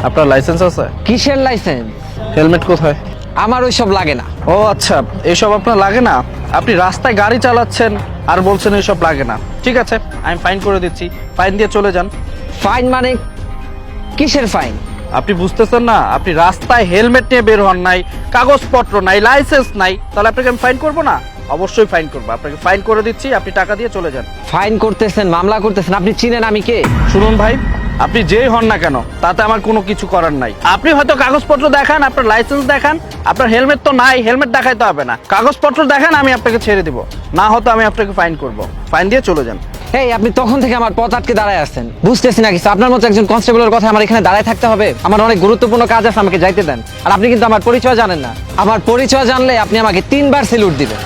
আপনার লাইসেন্স আছে? কিসের লাইসেন্স? হেলমেট কোথায়? আমার ওইসব লাগে না। ও আচ্ছা, এইসব আপনার লাগে না? আপনি রাস্তায় গাড়ি চালাচ্ছেন আর বলছেন এইসব লাগে না। ঠিক আছে, আমি ফাইন করে দিচ্ছি, ফাইন দিয়ে চলে যান। ফাইন মানে কিসের ফাইন? আপনি বুঝতেছেন না? আপনি রাস্তায় হেলমেট নিয়ে বের হন নাই, কাগজপত্র নাই, লাইসেন্স নাই, তাহলে আপনাকে আমি ফাইন করবো না? অবশ্যই ফাইন করবো। আপনাকে ফাইন করে দিচ্ছি, আপনি টাকা দিয়ে চলে যান। ফাইন করতেছেন, মামলা করতেছেন, আপনি চিনেন আমি কে? শুনুন ভাই, আপনি যেই হন না কেন তাতে আমার কোনো কিছু করার নাই। আপনি হয়তো কাগজপত্র দেখান, আপনার লাইসেন্স দেখান, আপনার হেলমেট তো নাই, হেলমেট দেখাইতে হবে না, কাগজপত্র দেখান, আমি আপনাকে ছেড়ে দিব। না হয়তো আমি আপনাকে ফাইন করব। ফাইন দিয়ে চলে যান। এই আপনি তখন থেকে আমার পথ আটকে দাঁড়ায় আছেন, বুঝতেছি না কিছু। আপনার মতো একজন কনস্টেবলের কথা আমার এখানে দাঁড়ায় থাকতে হবে? আমার অনেক গুরুত্বপূর্ণ কাজ আছে, আমাকে যাইতে দেন। আর আপনি কিন্তু আমার পরিচয় জানেন না। আমার পরিচয় জানলে আপনি আমাকে 3 বার স্যালুট দিবেন।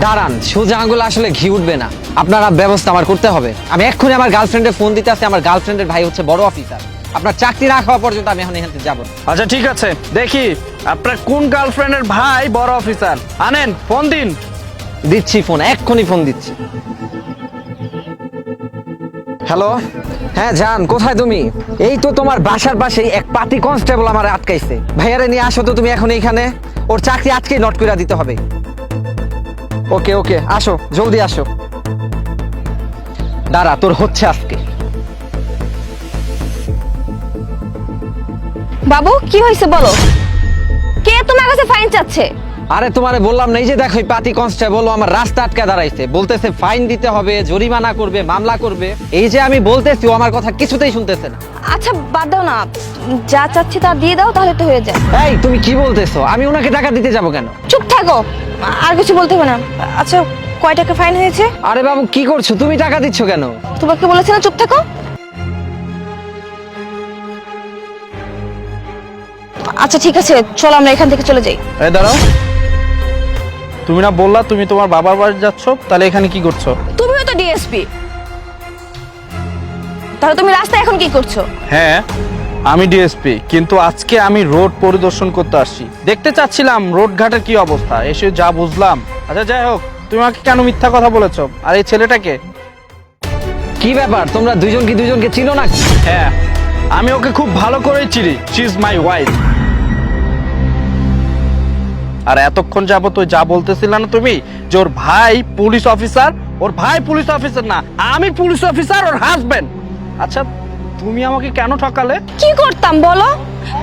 দাঁড়ান, সোজা আঙ্গুল আসলে ঘি উঠবে না, আপনারা ব্যবস্থা আমার করতে হবে। আমি এক্ষুনি আমার গার্লফ্রেন্ডের ফোন দিতে আসি। আমার গার্লফ্রেন্ডের ভাই হচ্ছে বড় অফিসার। আপনার চাকরি না খাওয়া পর্যন্ত আমি এখন এখান থেকে যাবো না। আচ্ছা ঠিক আছে, দেখি আপনার কোন গার্লফ্রেন্ডের ভাই বড় অফিসার। আনেন, ফোন দিন। দিচ্ছি ফোন, এক্ষুনি ফোন দিচ্ছি। হ্যালো, হ্যাঁ জান, কোথায় তুমি? এই তো তোমার বাসার পাশেই এক পাতি কনস্টেবল আমার আটকাইছে। ভাইয়ারে নিয়ে আসো তো তুমি এখন এইখানে। ওর চাকরি আজকেই নট করে দিতে হবে। ওকে ওকে, আসো, জলদি আসো। দাঁড়া, তোর হচ্ছে আজকে। বাবু কি হয়েছে বলো? কে তোমার কাছে ফাইন চাচ্ছে? আরে তোমারে বললাম না, এই যে দেখো এই পাতি কনস্টেবল আমার রাস্তা আটকে দাঁড়াইছে, বলতেছে ফাইন দিতে হবে, জরিমানা করবে, মামলা করবে। এই যে আমি বলতেছি, ও আমার কথা কিছুতেই শুনতেছে না। আচ্ছা বাদ দাও না, যা চাচ্ছি তা দিয়ে দাও, তাহলে তো হয়ে যায়। এই তুমি কি বলতেছো? আমি ওনাকে টাকা দিতে যাবো কেন? চুপ থাকো, আর কিছু বলতে হবে না। আচ্ছা কয় টাকা ফাইন হয়েছে? আরে বাবু কি করছো তুমি? টাকা দিচ্ছ কেন? তোমাকে বলেছে না চুপ থাকো। আচ্ছা ঠিক আছে, চলো আমরা এখান থেকে চলে যাই। এই দাঁড়াও, তুমি না বললা তুমি তোমার বাবার বাড়ি যাচ্ছ, তাহলে এখানে কি করছো? তুমিও তো ডিএসপি, তাহলে তুমি রাস্তায় এখন কি করছো? হ্যাঁ, আমি ডিএসপি, কিন্তু আজকে আমি রোড পরিদর্শন করতে আসছি। দেখতে চাচ্ছিলাম রোড ঘাটের কি অবস্থা, এসে যা বুঝলাম। আচ্ছা যাই হোক, তুমি আমাকে কেন মিথ্যা কথা বলেছো? আর এই ছেলেটাকে? কি ব্যাপার, তোমরা দুইজনকে চিনো না? হ্যাঁ, আমি ওকে খুব ভালো করেই চিনি। She is my wife. আর এতক্ষণ যাবত ওই যা বলতেছিলে না তুমি, যে ওর ভাই পুলিশ অফিসার, ওর ভাই পুলিশ অফিসার না, আমি পুলিশ অফিসার, ওর হাজবেন্ড। আচ্ছা তুমি আমাকে কেন ঠকালে? কি করতাম বলো?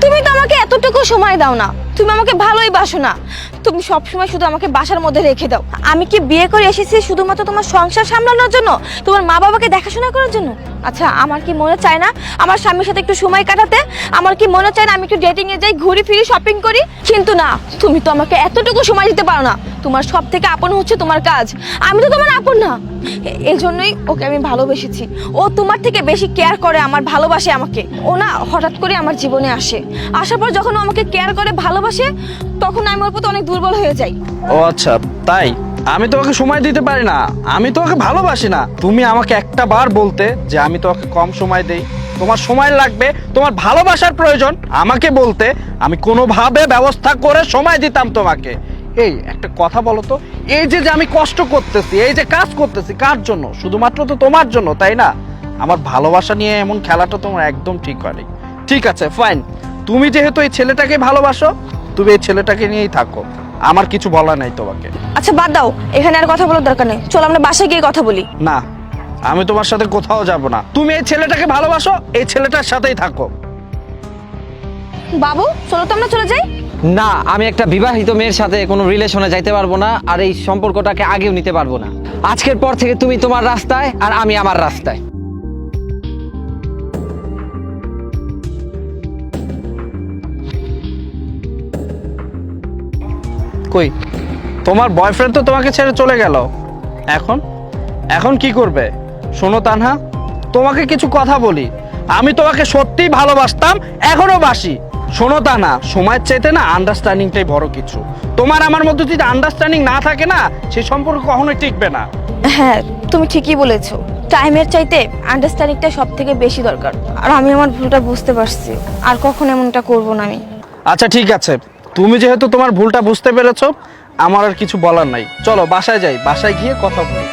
তুমি তো আমাকে এতটুকু সময় দাও না, তুমি আমাকে ভালোই বাসো না। তুমি সবসময় শুধু আমাকে বাসার মধ্যে রেখে দাও। আমি কি বিয়ে করে এসেছি শুধুমাত্র তোমার সংসার সামলানোর জন্য, তোমার মা বাবাকে দেখাশোনা করার জন্য? আচ্ছা আমার কি মনে চায় না আমার স্বামীর সাথে একটু সময় কাটাতে? আমার কি মনে চায় না আমি একটু ডেটিং এ যাই, ঘুরি ফিরি, শপিং করি? কিন্তু না, তুমি তো আমাকে এতটুকু সময় দিতে পারো না। তোমার সব থেকে আপন হচ্ছে তোমার কাজ, আমি তো তোমার আপন না। এই জন্যই ওকে আমি ভালোবেসেছি। ও তোমার থেকে বেশি কেয়ার করে, আমার ভালোবাসে আমাকে। ও না হঠাৎ করে আমার জীবনে আসে, আসার পর যখন ও আমাকে কেয়ার করে, ভালোবাসে, তখন আমি ওর প্রতি অনেক দুর্বল হয়ে যাই। ও আচ্ছা তাই? আমি তোমাকে সময় দিতে পারি না, আমি তোমাকে ভালোবাসি না। তুমি আমাকে একটা বার বলতে যে আমি তোমাকে কম সময় দেই, তোমার সময় লাগবে, তোমার ভালোবাসার প্রয়োজন, আমাকে বলতে, আমি কোনোভাবে ব্যবস্থা করে সময় দিতাম তোমাকে। এই একটা কথা বলো তো, এই যে আমি কষ্ট করতেছি, এই যে কাজ করতেছি, কার জন্য? শুধুমাত্র তো তোমার জন্য, তাই না? আমার ভালোবাসা নিয়ে এমন খেলাটা তোমার একদম ঠিক হয়নি। ঠিক আছে ফাইন, তুমি যেহেতু এই ছেলেটাকে ভালোবাসো, তুমি এই ছেলেটাকে নিয়েই থাকো, আমার কিছু বলা নাই তোমাকে। আচ্ছা বাদ দাও, এখানে আর কথা বলার দরকার নেই, চলো আমরা বাসায় গিয়ে কথা বলি। না, আমি তোমার সাথে কোথাও যাব না। তুমি এই ছেলেটাকে ভালোবাসো, এই ছেলেটার সাথেই থাকো। বাবু চলো তো আমরা চলে যাই। না, আমি একটা বিবাহিত মেয়ের সাথে কোনো রিলেশনে যাইতে পারবো না, আর এই সম্পর্কটাকে আগেও নিতে পারবো না। আজকের পর থেকে তুমি তোমার রাস্তায় আর আমি আমার রাস্তায়। কই তোমার বয়ফ্রেন্ড তো তোমাকে ছেড়ে চলে গেল, এখন এখন কি করবে? শোনো তানহা, তোমাকে কিছু কথা বলি। আমি তোমাকে সত্যিই ভালোবাসতাম, এখনো বাসি। শোনো তানহা, সময়ের চাইতে না আন্ডারস্ট্যান্ডিংটাই বড় কিছু। তোমার আমার মধ্যে যদি আন্ডারস্ট্যান্ডিং না থাকে না, সেই সম্পর্ক কখনোই টিকবে না। হ্যাঁ তুমি ঠিকই বলেছো, টাইমের চাইতে আন্ডারস্ট্যান্ডিংটা সব থেকে বেশি দরকার। আর আমি আমার ভুলটা বুঝতে পারছি, আর কখনো এমনটা করবো না আমি। আচ্ছা ঠিক আছে, তুমি যেহেতু তোমার ভুলটা বুঝতে পেরেছো, আমার আর কিছু বলার নাই। চলো বাসায় যাই, বাসায় গিয়ে কথা বলি।